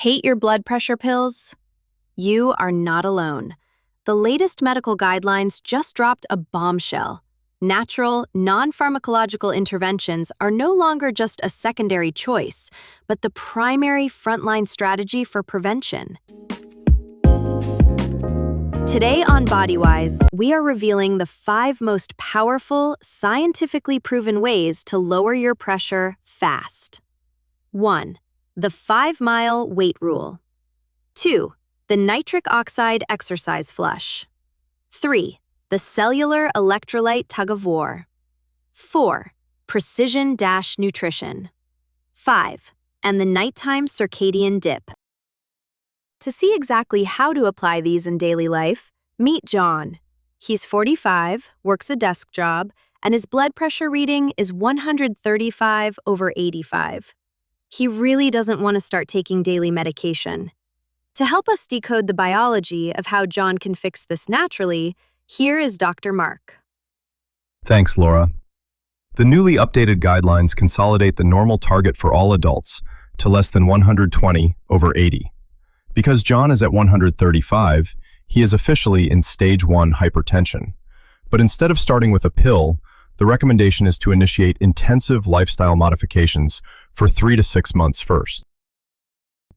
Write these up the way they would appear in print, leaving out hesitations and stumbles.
Hate your blood pressure pills? You are not alone. The latest medical guidelines just dropped a bombshell. Natural, non-pharmacological interventions are no longer just a secondary choice, but the primary frontline strategy for prevention. Today on BodyWise, we are revealing the 5 most powerful, scientifically proven ways to lower your pressure fast. 1. The 5-mile weight rule. 2. The nitric oxide exercise flush. 3. The cellular electrolyte tug-of-war. 4. Precision-nutrition. 5. And the nighttime circadian dip. To see exactly how to apply these in daily life, meet John. He's 45, works a desk job, and his blood pressure reading is 135/85. He really doesn't want to start taking daily medication. To help us decode the biology of how John can fix this naturally, here is Dr. Mark. Thanks, Laura. The newly updated guidelines consolidate the normal target for all adults to less than 120/80. Because John is at 135, he is officially in stage 1 hypertension. But instead of starting with a pill, the recommendation is to initiate intensive lifestyle modifications for 3 to 6 months first.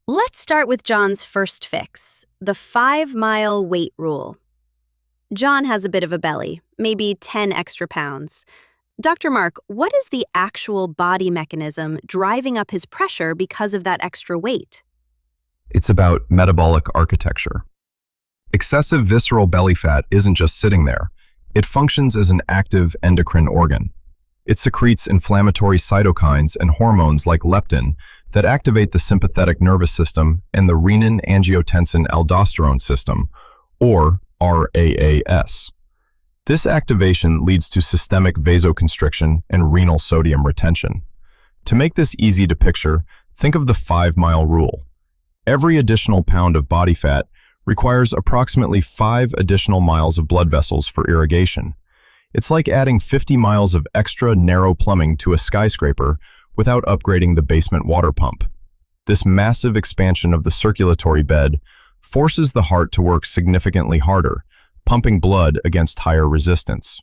Let's start with John's first fix, the 5-mile weight rule. John has a bit of a belly, maybe 10 extra pounds. Dr. Mark, what is the actual body mechanism driving up his pressure because of that extra weight? It's about metabolic architecture. Excessive visceral belly fat isn't just sitting there. It functions as an active endocrine organ. It secretes inflammatory cytokines and hormones like leptin that activate the sympathetic nervous system and the renin-angiotensin-aldosterone system, or RAAS. This activation leads to systemic vasoconstriction and renal sodium retention. To make this easy to picture, think of the 5-mile rule. Every additional pound of body fat requires approximately 5 additional miles of blood vessels for irrigation. It's like adding 50 miles of extra narrow plumbing to a skyscraper without upgrading the basement water pump. This massive expansion of the circulatory bed forces the heart to work significantly harder, pumping blood against higher resistance.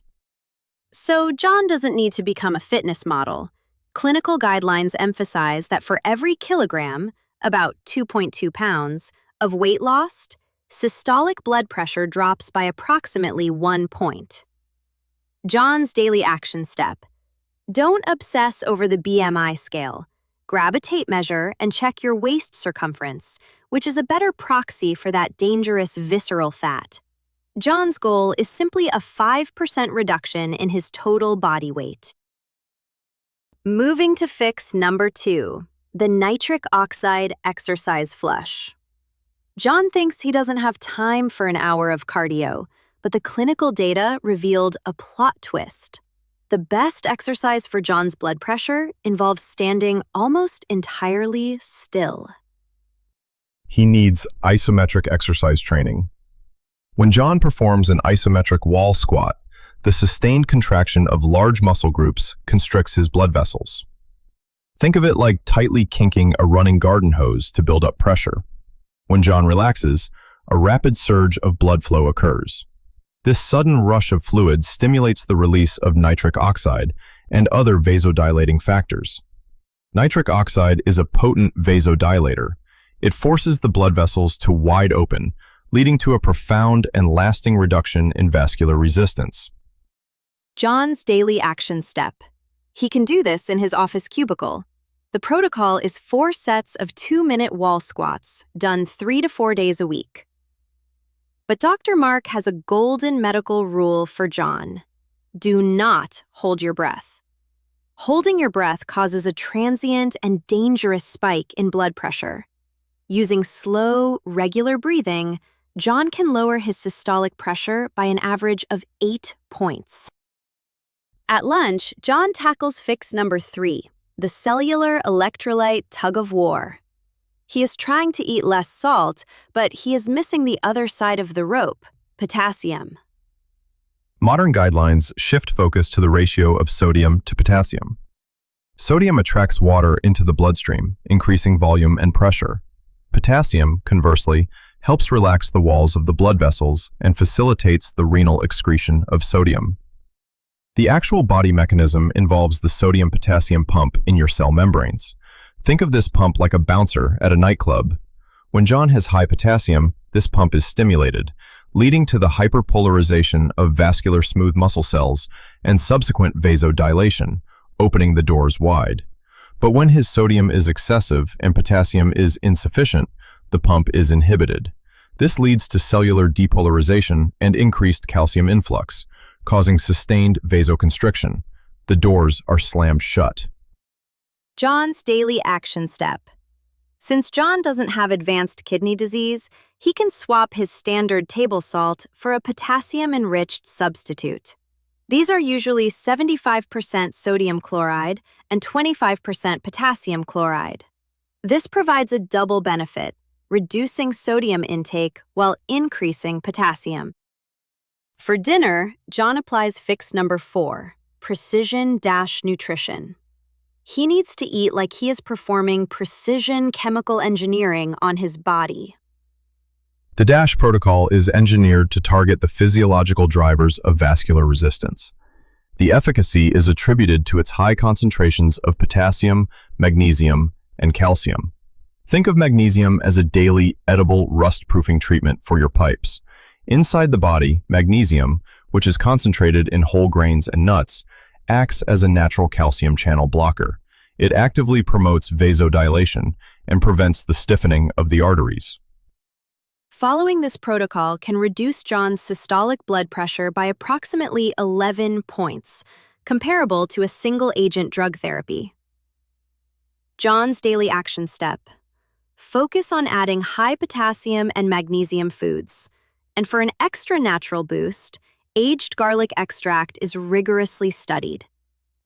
So John doesn't need to become a fitness model. Clinical guidelines emphasize that for every kilogram, about 2.2 pounds, of weight lost, systolic blood pressure drops by approximately 1 point. John's daily action step. Don't obsess over the BMI scale. Grab a tape measure and check your waist circumference, which is a better proxy for that dangerous visceral fat. John's goal is simply a 5% reduction in his total body weight. Moving to fix number 2, the nitric oxide exercise flush. John thinks he doesn't have time for an hour of cardio, but the clinical data revealed a plot twist. The best exercise for John's blood pressure involves standing almost entirely still. He needs isometric exercise training. When John performs an isometric wall squat, the sustained contraction of large muscle groups constricts his blood vessels. Think of it like tightly kinking a running garden hose to build up pressure. When John relaxes, a rapid surge of blood flow occurs. This sudden rush of fluid stimulates the release of nitric oxide and other vasodilating factors. Nitric oxide is a potent vasodilator. It forces the blood vessels to wide open, leading to a profound and lasting reduction in vascular resistance. John's daily action step. He can do this in his office cubicle. The protocol is 4 sets of 2-minute wall squats, done 3 to 4 days a week. But Dr. Mark has a golden medical rule for John. Do not hold your breath. Holding your breath causes a transient and dangerous spike in blood pressure. Using slow, regular breathing, John can lower his systolic pressure by an average of 8 points. At lunch, John tackles fix number 3, the cellular electrolyte tug-of-war. He is trying to eat less salt, but he is missing the other side of the rope, potassium. Modern guidelines shift focus to the ratio of sodium to potassium. Sodium attracts water into the bloodstream, increasing volume and pressure. Potassium, conversely, helps relax the walls of the blood vessels and facilitates the renal excretion of sodium. The actual body mechanism involves the sodium-potassium pump in your cell membranes. Think of this pump like a bouncer at a nightclub. When John has high potassium, this pump is stimulated, leading to the hyperpolarization of vascular smooth muscle cells and subsequent vasodilation, opening the doors wide. But when his sodium is excessive and potassium is insufficient, the pump is inhibited. This leads to cellular depolarization and increased calcium influx, causing sustained vasoconstriction. The doors are slammed shut. John's daily action step. Since John doesn't have advanced kidney disease, he can swap his standard table salt for a potassium-enriched substitute. These are usually 75% sodium chloride and 25% potassium chloride. This provides a double benefit, reducing sodium intake while increasing potassium. For dinner, John applies fix number 4, precision-nutrition. He needs to eat like he is performing precision chemical engineering on his body. The DASH protocol is engineered to target the physiological drivers of vascular resistance. The efficacy is attributed to its high concentrations of potassium, magnesium, and calcium. Think of magnesium as a daily, edible, rust-proofing treatment for your pipes. Inside the body, magnesium, which is concentrated in whole grains and nuts, acts as a natural calcium channel blocker. It actively promotes vasodilation and prevents the stiffening of the arteries. Following this protocol can reduce John's systolic blood pressure by approximately 11 points, comparable to a single-agent drug therapy. John's daily action step. Focus on adding high potassium and magnesium foods. And for an extra natural boost, aged garlic extract is rigorously studied.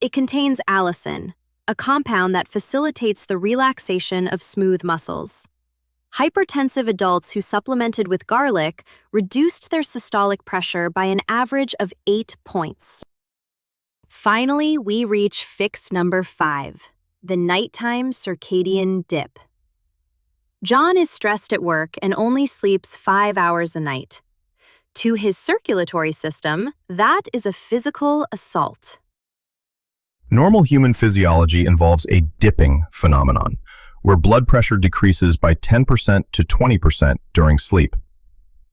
It contains allicin, a compound that facilitates the relaxation of smooth muscles. Hypertensive adults who supplemented with garlic reduced their systolic pressure by an average of 8 points. Finally, we reach fix number 5, the nighttime circadian dip. John is stressed at work and only sleeps 5 hours a night. To his circulatory system, that is a physical assault. Normal human physiology involves a dipping phenomenon, where blood pressure decreases by 10% to 20% during sleep.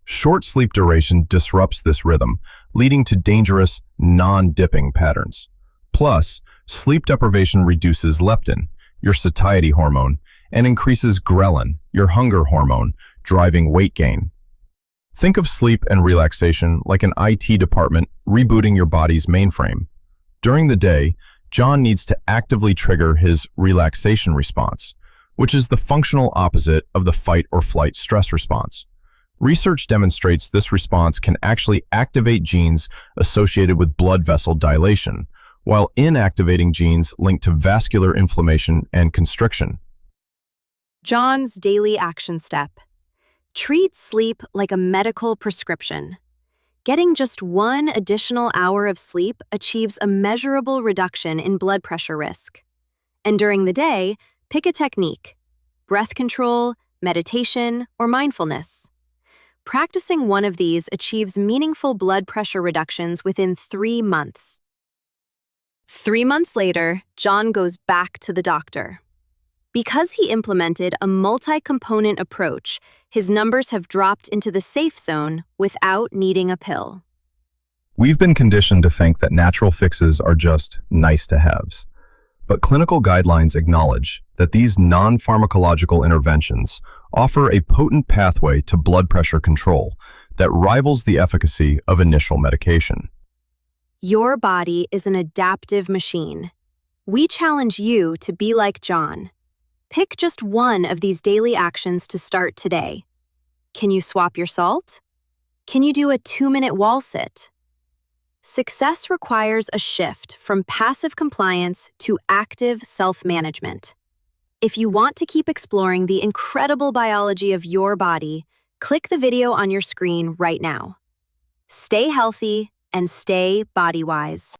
Short sleep duration disrupts this rhythm, leading to dangerous, non-dipping patterns. Plus, sleep deprivation reduces leptin, your satiety hormone, and increases ghrelin, your hunger hormone, driving weight gain. Think of sleep and relaxation like an IT department rebooting your body's mainframe. During the day, John needs to actively trigger his relaxation response, which is the functional opposite of the fight or flight stress response. Research demonstrates this response can actually activate genes associated with blood vessel dilation, while inactivating genes linked to vascular inflammation and constriction. John's daily action step. Treat sleep like a medical prescription. Getting just 1 additional hour of sleep achieves a measurable reduction in blood pressure risk. And during the day, pick a technique: breath control, meditation, or mindfulness. Practicing one of these achieves meaningful blood pressure reductions within 3 months. 3 months later, John goes back to the doctor. Because he implemented a multi-component approach, his numbers have dropped into the safe zone without needing a pill. We've been conditioned to think that natural fixes are just nice-to-haves. But clinical guidelines acknowledge that these non-pharmacological interventions offer a potent pathway to blood pressure control that rivals the efficacy of initial medication. Your body is an adaptive machine. We challenge you to be like John. Pick just one of these daily actions to start today. Can you swap your salt? Can you do a 2-minute wall sit? Success requires a shift from passive compliance to active self-management. If you want to keep exploring the incredible biology of your body, click the video on your screen right now. Stay healthy and stay body-wise.